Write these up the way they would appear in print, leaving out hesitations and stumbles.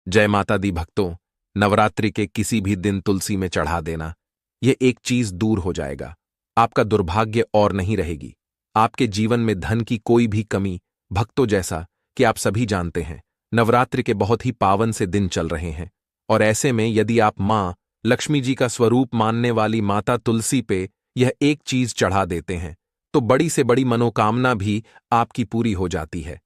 जय माता दी भक्तों। नवरात्रि के किसी भी दिन तुलसी में चढ़ा देना, यह एक चीज दूर हो जाएगा। आपका दुर्भाग्य और नहीं रहेगी। आपके जीवन में धन की कोई भी कमी। भक्तों, जैसा कि आप सभी जानते हैं, नवरात्रि के बहुत ही पावन से दिन चल रहे हैं, और ऐसे में यदि आप मां लक्ष्मी जी का स्वरूप मानने वाली माता तुलसी पे यह एक चीज चढ़ा देते हैं, तो बड़ी से बड़ी मनोकामना भी आपकी पूरी हो जाती है।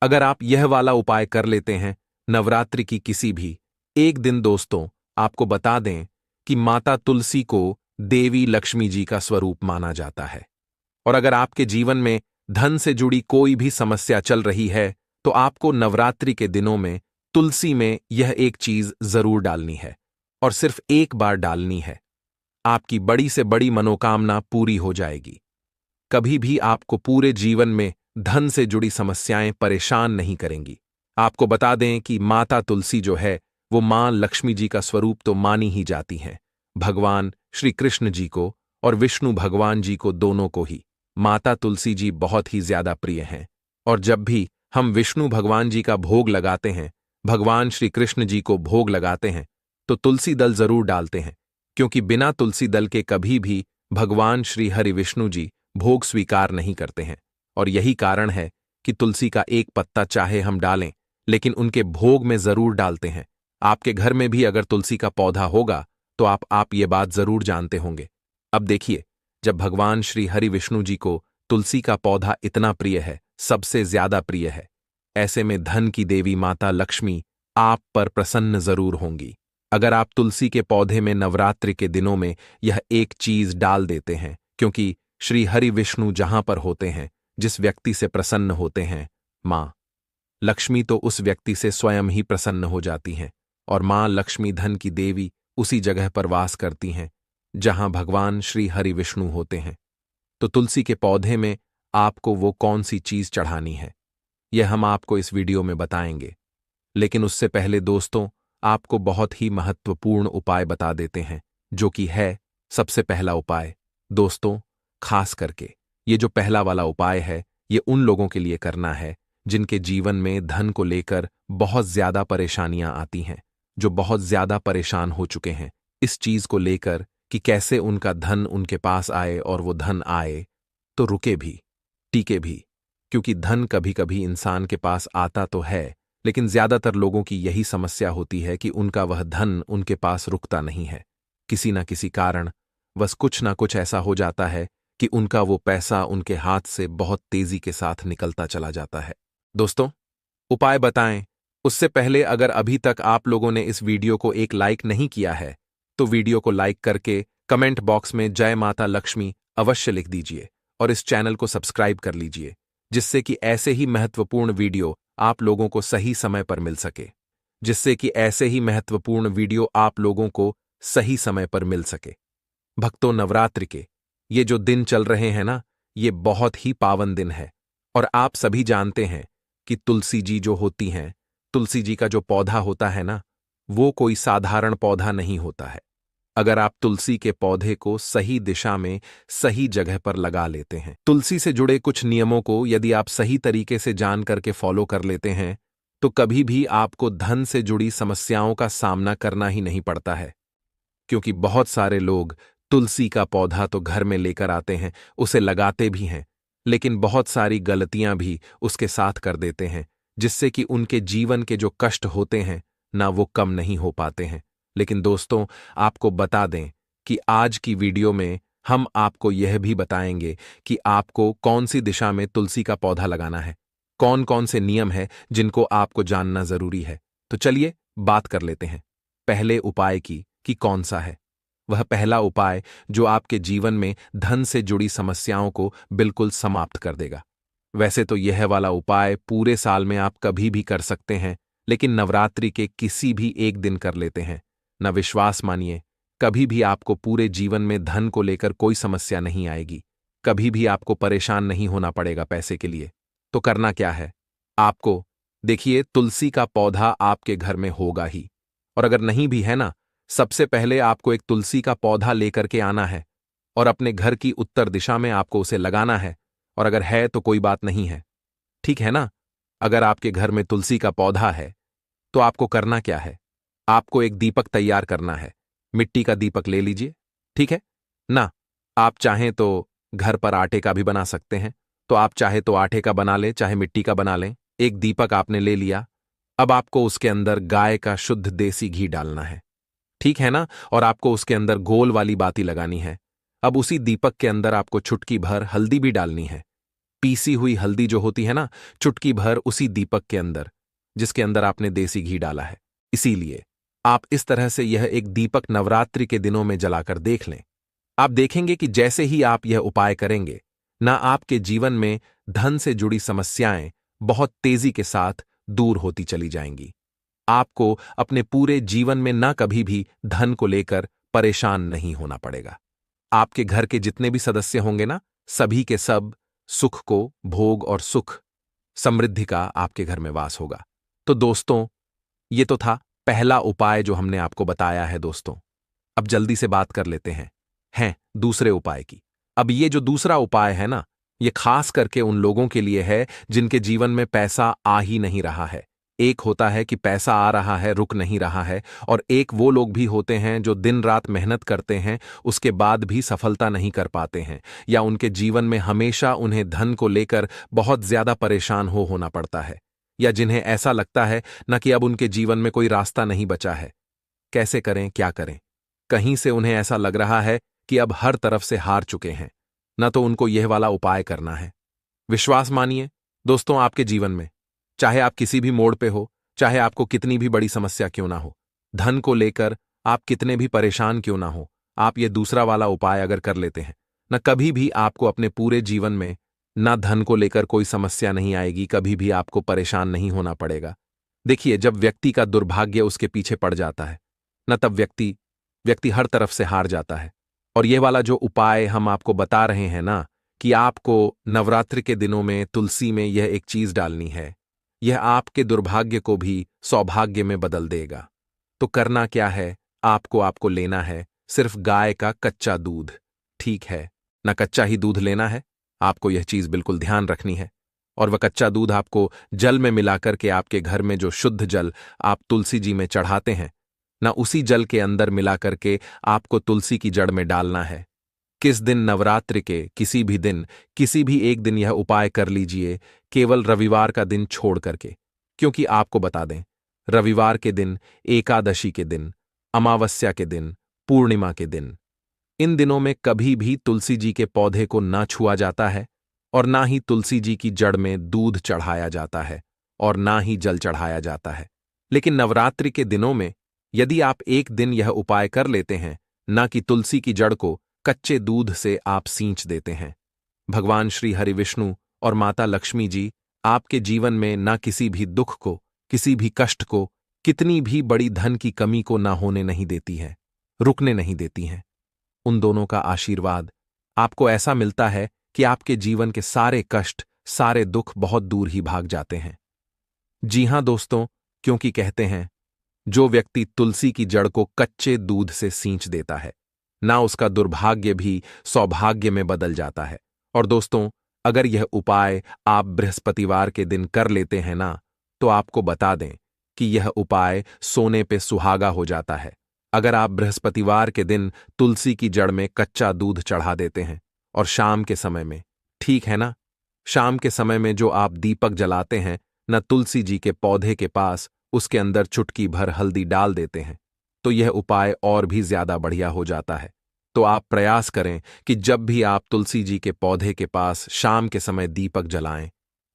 अगर आप यह वाला उपाय कर लेते हैं नवरात्रि की किसी भी एक दिन, दोस्तों, आपको बता दें कि माता तुलसी को देवी लक्ष्मी जी का स्वरूप माना जाता है। और अगर आपके जीवन में धन से जुड़ी कोई भी समस्या चल रही है, तो आपको नवरात्रि के दिनों में तुलसी में यह एक चीज जरूर डालनी है, और सिर्फ एक बार डालनी है। आपकी बड़ी से बड़ी मनोकामना पूरी हो जाएगी। कभी भी आपको पूरे जीवन में धन से जुड़ी समस्याएं परेशान नहीं करेंगी। आपको बता दें कि माता तुलसी जो है वो मां लक्ष्मी जी का स्वरूप तो मानी ही जाती हैं। भगवान श्री कृष्ण जी को और विष्णु भगवान जी को, दोनों को ही माता तुलसी जी बहुत ही ज्यादा प्रिय हैं। और जब भी हम विष्णु भगवान जी का भोग लगाते हैं, भगवान श्री कृष्ण जी को भोग लगाते हैं, तो तुलसी दल जरूर डालते हैं, क्योंकि बिना तुलसी दल के कभी भी भगवान श्री हरि विष्णु जी भोग स्वीकार नहीं करते हैं। और यही कारण है कि तुलसी का एक पत्ता चाहे हम डालें, लेकिन उनके भोग में जरूर डालते हैं। आपके घर में भी अगर तुलसी का पौधा होगा तो आप ये बात जरूर जानते होंगे। अब देखिए, जब भगवान श्री हरि विष्णु जी को तुलसी का पौधा इतना प्रिय है, सबसे ज्यादा प्रिय है, ऐसे में धन की देवी माता लक्ष्मी आप पर प्रसन्न जरूर होंगी। अगर आप तुलसी के पौधे में नवरात्रि के दिनों में यह एक चीज डाल देते हैं, क्योंकि श्री हरि विष्णु जहां पर होते हैं, जिस व्यक्ति से प्रसन्न होते हैं, मां लक्ष्मी तो उस व्यक्ति से स्वयं ही प्रसन्न हो जाती हैं। और मां लक्ष्मी धन की देवी उसी जगह पर वास करती हैं जहां भगवान श्री हरि विष्णु होते हैं। तो तुलसी के पौधे में आपको वो कौन सी चीज चढ़ानी है, यह हम आपको इस वीडियो में बताएंगे। लेकिन उससे पहले दोस्तों, आपको बहुत ही महत्वपूर्ण उपाय बता देते हैं, जो कि है सबसे पहला उपाय। दोस्तों, खास करके ये जो पहला वाला उपाय है, ये उन लोगों के लिए करना है जिनके जीवन में धन को लेकर बहुत ज्यादा परेशानियां आती हैं, जो बहुत ज्यादा परेशान हो चुके हैं इस चीज को लेकर कि कैसे उनका धन उनके पास आए, और वो धन आए तो रुके भी, टिके भी। क्योंकि धन कभी कभी इंसान के पास आता तो है, लेकिन ज्यादातर लोगों की यही समस्या होती है कि उनका वह धन उनके पास रुकता नहीं है। किसी ना किसी कारण बस कुछ ना कुछ ऐसा हो जाता है कि उनका वो पैसा उनके हाथ से बहुत तेजी के साथ निकलता चला जाता है। दोस्तों, उपाय बताएं उससे पहले अगर अभी तक आप लोगों ने इस वीडियो को एक लाइक नहीं किया है, तो वीडियो को लाइक करके कमेंट बॉक्स में जय माता लक्ष्मी अवश्य लिख दीजिए, और इस चैनल को सब्सक्राइब कर लीजिए, जिससे कि ऐसे ही महत्वपूर्ण वीडियो आप लोगों को सही समय पर मिल सके, भक्तों, नवरात्रि के ये जो दिन चल रहे हैं ना, ये बहुत ही पावन दिन है। और आप सभी जानते हैं कि तुलसी जी जो होती हैं, तुलसी जी का जो पौधा होता है ना, वो कोई साधारण पौधा नहीं होता है। अगर आप तुलसी के पौधे को सही दिशा में सही जगह पर लगा लेते हैं, तुलसी से जुड़े कुछ नियमों को यदि आप सही तरीके से जान करके फॉलो कर लेते हैं, तो कभी भी आपको धन से जुड़ी समस्याओं का सामना करना ही नहीं पड़ता है। क्योंकि बहुत सारे लोग तुलसी का पौधा तो घर में लेकर आते हैं, उसे लगाते भी हैं, लेकिन बहुत सारी गलतियां भी उसके साथ कर देते हैं, जिससे कि उनके जीवन के जो कष्ट होते हैं ना, वो कम नहीं हो पाते हैं। लेकिन दोस्तों, आपको बता दें कि आज की वीडियो में हम आपको यह भी बताएंगे कि आपको कौन सी दिशा में तुलसी का पौधा लगाना है, कौन कौन से नियम हैं जिनको आपको जानना जरूरी है। तो चलिए बात कर लेते हैं पहले उपाय की कि कौन सा है। वह पहला उपाय जो आपके जीवन में धन से जुड़ी समस्याओं को बिल्कुल समाप्त कर देगा। वैसे तो यह वाला उपाय पूरे साल में आप कभी भी कर सकते हैं, लेकिन नवरात्रि के किसी भी एक दिन कर लेते हैं ना, विश्वास मानिए, कभी भी आपको पूरे जीवन में धन को लेकर कोई समस्या नहीं आएगी। कभी भी आपको परेशान नहीं होना पड़ेगा पैसे के लिए। तो करना क्या है आपको? देखिए, तुलसी का पौधा आपके घर में होगा ही, और अगर नहीं भी है ना, सबसे पहले आपको एक तुलसी का पौधा लेकर के आना है, और अपने घर की उत्तर दिशा में आपको उसे लगाना है। और अगर है तो कोई बात नहीं है, ठीक है ना। अगर आपके घर में तुलसी का पौधा है तो आपको करना क्या है? आपको एक दीपक तैयार करना है। मिट्टी का दीपक ले लीजिए, ठीक है ना? आप चाहें तो घर पर आटे का भी बना सकते हैं, तो आप चाहे तो आटे का बना लें, चाहे मिट्टी का बना लें। एक दीपक आपने ले लिया। अब आपको उसके अंदर गाय का शुद्ध देसी घी डालना है, ठीक है ना? और आपको उसके अंदर गोल वाली बाती लगानी है। अब उसी दीपक के अंदर आपको चुटकी भर हल्दी भी डालनी है। पीसी हुई हल्दी जो होती है ना, चुटकी भर उसी दीपक के अंदर, जिसके अंदर आपने देसी घी डाला है। इसीलिए आप इस तरह से यह एक दीपक नवरात्रि के दिनों में जलाकर देख लें। आप देखेंगे कि जैसे ही आप यह उपाय करेंगे, ना आपके जीवन में धन से जुड़ी समस्याएं बहुत तेजी के साथ दूर होती चली जाएंगी। आपको अपने पूरे जीवन में ना कभी भी धन को लेकर परेशान नहीं होना पड़ेगा। आपके घर के जितने भी सदस्य होंगे ना, सभी के सब सुख को, भोग और सुख, समृद्धि का आपके घर में वास होगा। तो दोस्तों, ये तो था पहला उपाय जो हमने आपको बताया है दोस्तों। अब जल्दी से बात कर लेते हैं दूसरे उपाय की। अब ये जो दूसरा उपाय है ना, ये खास करके उन लोगों के लिए है जिनके जीवन में पैसा आ ही नहीं रहा है। एक होता है कि पैसा आ रहा है, रुक नहीं रहा है, और एक वो लोग भी होते हैं जो दिन रात मेहनत करते हैं, उसके बाद भी सफलता नहीं कर पाते हैं, या उनके जीवन में हमेशा उन्हें धन को लेकर बहुत ज्यादा परेशान होना पड़ता है, या जिन्हें ऐसा लगता है न कि अब उनके जीवन में कोई रास्ता नहीं बचा है। कैसे करें, क्या करें? कहीं से उन्हें ऐसा लग रहा है कि अब हर तरफ से हार चुके हैं, न तो उनको यह वाला उपाय करना है। विश्वास मानिए दोस्तों, आपके जीवन में चाहे आप किसी भी मोड़ पे हो, चाहे आपको कितनी भी बड़ी समस्या क्यों ना हो, धन को लेकर आप कितने भी परेशान क्यों ना हो, आप ये दूसरा वाला उपाय अगर कर लेते हैं, न कभी भी आपको अपने पूरे जीवन में ना धन को लेकर कोई समस्या नहीं आएगी, कभी भी आपको परेशान नहीं होना पड़ेगा। देखिए, जब व्यक्ति का दुर्भाग्य उसके पीछे पड़ जाता है, न तब व्यक्ति व्यक्ति हर तरफ से हार जाता है। और ये वाला जो उपाय हम आपको बता रहे हैं ना, कि आपको नवरात्रि के दिनों में तुलसी में यह एक चीज डालनी है, यह आपके दुर्भाग्य को भी सौभाग्य में बदल देगा। तो करना क्या है? आपको आपको लेना है सिर्फ गाय का कच्चा दूध, ठीक है ना? कच्चा ही दूध लेना है, आपको यह चीज बिल्कुल ध्यान रखनी है। और वह कच्चा दूध आपको जल में मिलाकर के आपके घर में जो शुद्ध जल आप तुलसी जी में चढ़ाते हैं ना, उसी जल के अंदर मिलाकर के आपको तुलसी की जड़ में डालना है। किस दिन? नवरात्रि के किसी भी दिन, किसी भी एक दिन यह उपाय कर लीजिए, केवल रविवार का दिन छोड़ करके। क्योंकि आपको बता दें, रविवार के दिन, एकादशी के दिन, अमावस्या के दिन, पूर्णिमा के दिन, इन दिनों में कभी भी तुलसी जी के पौधे को ना छुआ जाता है, और ना ही तुलसी जी की जड़ में दूध चढ़ाया जाता है, और ना ही जल चढ़ाया जाता है। लेकिन नवरात्रि के दिनों में यदि आप एक दिन यह उपाय कर लेते हैं, ना कि तुलसी की जड़ को कच्चे दूध से आप सींच देते हैं, भगवान श्री हरि विष्णु और माता लक्ष्मी जी आपके जीवन में ना किसी भी दुख को, किसी भी कष्ट को, कितनी भी बड़ी धन की कमी को ना होने नहीं देती है, रुकने नहीं देती हैं। उन दोनों का आशीर्वाद आपको ऐसा मिलता है कि आपके जीवन के सारे कष्ट, सारे दुख बहुत दूर ही भाग जाते हैं। जी हां दोस्तों, क्योंकि कहते हैं, जो व्यक्ति तुलसी की जड़ को कच्चे दूध से सींच देता है, ना उसका दुर्भाग्य भी सौभाग्य में बदल जाता है। और दोस्तों, अगर यह उपाय आप बृहस्पतिवार के दिन कर लेते हैं ना, तो आपको बता दें कि यह उपाय सोने पे सुहागा हो जाता है। अगर आप बृहस्पतिवार के दिन तुलसी की जड़ में कच्चा दूध चढ़ा देते हैं, और शाम के समय में, ठीक है ना, शाम के समय में जो आप दीपक जलाते हैं न, तुलसी जी के पौधे के पास उसके अंदर चुटकी भर हल्दी डाल देते हैं, तो यह उपाय और भी ज्यादा बढ़िया हो जाता है। तो आप प्रयास करें कि जब भी आप तुलसी जी के पौधे के पास शाम के समय दीपक जलाएं,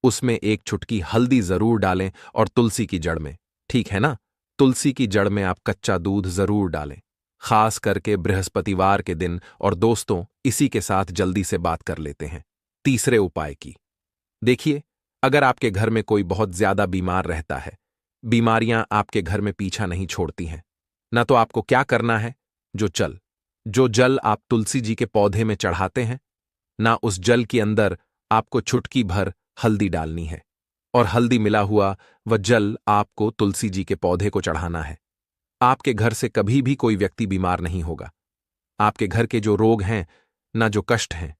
उसमें एक चुटकी हल्दी जरूर डालें, और तुलसी की जड़ में, ठीक है ना, तुलसी की जड़ में आप कच्चा दूध जरूर डालें, खास करके बृहस्पतिवार के दिन। और दोस्तों, इसी के साथ जल्दी से बात कर लेते हैं तीसरे उपाय की। देखिए, अगर आपके घर में कोई बहुत ज्यादा बीमार रहता है, बीमारियां आपके घर में पीछा नहीं छोड़ती हैं, ना, तो आपको क्या करना है? जो जल आप तुलसी जी के पौधे में चढ़ाते हैं ना, उस जल के अंदर आपको चुटकी भर हल्दी डालनी है, और हल्दी मिला हुआ वह जल आपको तुलसी जी के पौधे को चढ़ाना है। आपके घर से कभी भी कोई व्यक्ति बीमार नहीं होगा। आपके घर के जो रोग हैं ना, जो कष्ट हैं,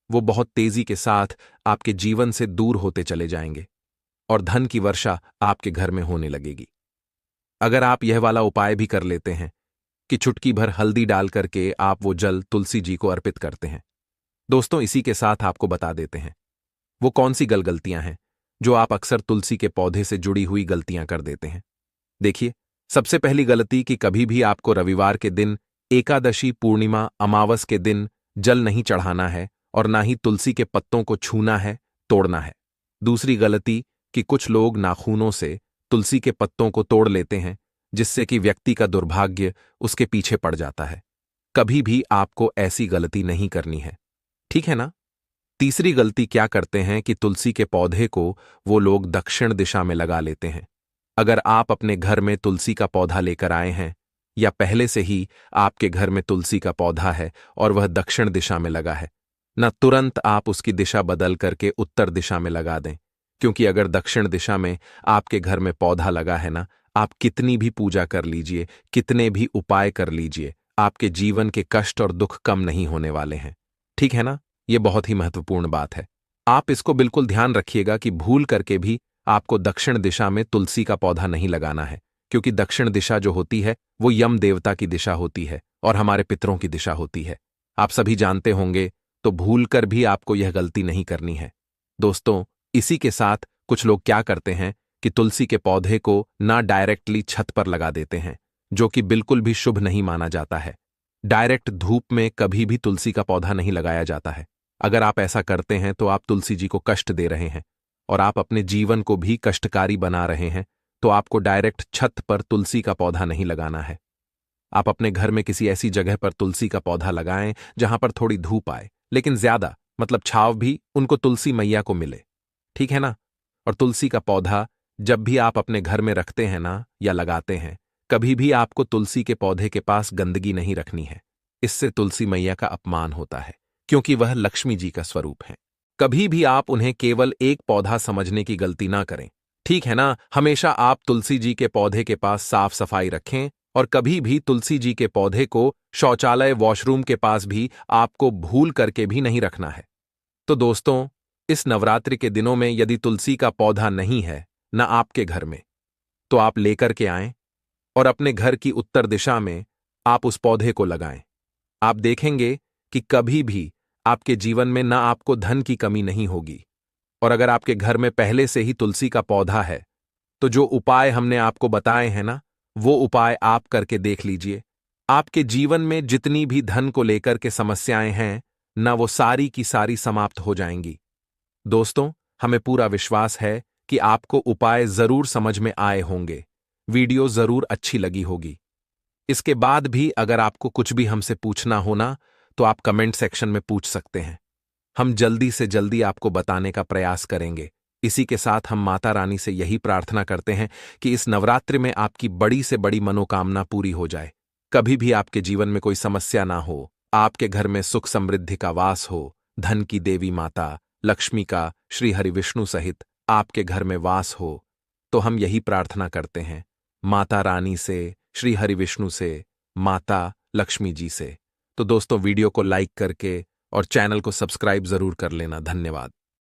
वो बहुत तेजी के साथ आपके जीवन से दूर होते चले जाएंगे, और धन की वर्षा आपके घर में होने लगेगी। अगर आप यह वाला उपाय भी कर लेते हैं कि चुटकी भर हल्दी डाल करके आप वो जल तुलसी जी को अर्पित करते हैं। दोस्तों, इसी के साथ आपको बता देते हैं वो कौन सी गलतियां हैं जो आप अक्सर तुलसी के पौधे से जुड़ी हुई गलतियां कर देते हैं। देखिए, सबसे पहली गलती कि कभी भी आपको रविवार के दिन, एकादशी, पूर्णिमा, अमावस के दिन जल नहीं चढ़ाना है और ना ही तुलसी के पत्तों को छूना है, तोड़ना है। दूसरी गलती कि कुछ लोग नाखूनों से तुलसी के पत्तों को तोड़ लेते हैं, जिससे कि व्यक्ति का दुर्भाग्य उसके पीछे पड़ जाता है। कभी भी आपको ऐसी गलती नहीं करनी है, ठीक है ना? तीसरी गलती क्या करते हैं कि तुलसी के पौधे को वो लोग दक्षिण दिशा में लगा लेते हैं। अगर आप अपने घर में तुलसी का पौधा लेकर आए हैं या पहले से ही आपके घर में तुलसी का पौधा है और वह दक्षिण दिशा में लगा है, न तुरंत आप उसकी दिशा बदल करके उत्तर दिशा में लगा दें, क्योंकि अगर दक्षिण दिशा में आपके घर में पौधा लगा है ना, आप कितनी भी पूजा कर लीजिए, कितने भी उपाय कर लीजिए, आपके जीवन के कष्ट और दुख कम नहीं होने वाले हैं। ठीक है ना? यह बहुत ही महत्वपूर्ण बात है। आप इसको बिल्कुल ध्यान रखिएगा कि भूल करके भी आपको दक्षिण दिशा में तुलसी का पौधा नहीं लगाना है, क्योंकि दक्षिण दिशा जो होती है वो यम देवता की दिशा होती है और हमारे पितरों की दिशा होती है। आप सभी जानते होंगे, तो भूल कर भी आपको यह गलती नहीं करनी है। दोस्तों, इसी के साथ कुछ लोग क्या करते हैं कि तुलसी के पौधे को ना डायरेक्टली छत पर लगा देते हैं, जो कि बिल्कुल भी शुभ नहीं माना जाता है। डायरेक्ट धूप में कभी भी तुलसी का पौधा नहीं लगाया जाता है। अगर आप ऐसा करते हैं तो आप तुलसी जी को कष्ट दे रहे हैं और आप अपने जीवन को भी कष्टकारी बना रहे हैं। तो आपको डायरेक्ट छत पर तुलसी का पौधा नहीं लगाना है। आप अपने घर में किसी ऐसी जगह पर तुलसी का पौधा लगाएं जहां पर थोड़ी धूप आए, लेकिन ज्यादा मतलब छांव भी उनको तुलसी मैया को मिले। ठीक है ना? और तुलसी का पौधा जब भी आप अपने घर में रखते हैं ना या लगाते हैं, कभी भी आपको तुलसी के पौधे के पास गंदगी नहीं रखनी है। इससे तुलसी मैया का अपमान होता है, क्योंकि वह लक्ष्मी जी का स्वरूप है। कभी भी आप उन्हें केवल एक पौधा समझने की गलती ना करें। ठीक है ना? हमेशा आप तुलसी जी के पौधे के पास साफ सफाई रखें और कभी भी तुलसी जी के पौधे को शौचालय, वॉशरूम के पास भी आपको भूल करके भी नहीं रखना है। तो दोस्तों, इस नवरात्रि के दिनों में यदि तुलसी का पौधा नहीं है न आपके घर में, तो आप लेकर के आएं और अपने घर की उत्तर दिशा में आप उस पौधे को लगाएं। आप देखेंगे कि कभी भी आपके जीवन में ना आपको धन की कमी नहीं होगी। और अगर आपके घर में पहले से ही तुलसी का पौधा है, तो जो उपाय हमने आपको बताए हैं ना, वो उपाय आप करके देख लीजिए। आपके जीवन में जितनी भी धन को लेकर के समस्याएं हैं ना, वो सारी की सारी समाप्त हो जाएंगी। दोस्तों, हमें पूरा विश्वास है कि आपको उपाय जरूर समझ में आए होंगे, वीडियो जरूर अच्छी लगी होगी। इसके बाद भी अगर आपको कुछ भी हमसे पूछना हो ना, तो आप कमेंट सेक्शन में पूछ सकते हैं। हम जल्दी से जल्दी आपको बताने का प्रयास करेंगे। इसी के साथ हम माता रानी से यही प्रार्थना करते हैं कि इस नवरात्रि में आपकी बड़ी से बड़ी मनोकामना पूरी हो जाए। कभी भी आपके जीवन में कोई समस्या ना हो, आपके घर में सुख समृद्धि का वास हो, धन की देवी माता लक्ष्मी का श्री हरि विष्णु सहित आपके घर में वास हो। तो हम यही प्रार्थना करते हैं माता रानी से, श्री हरि विष्णु से, माता लक्ष्मी जी से। तो दोस्तों, वीडियो को लाइक करके और चैनल को सब्सक्राइब जरूर कर लेना। धन्यवाद।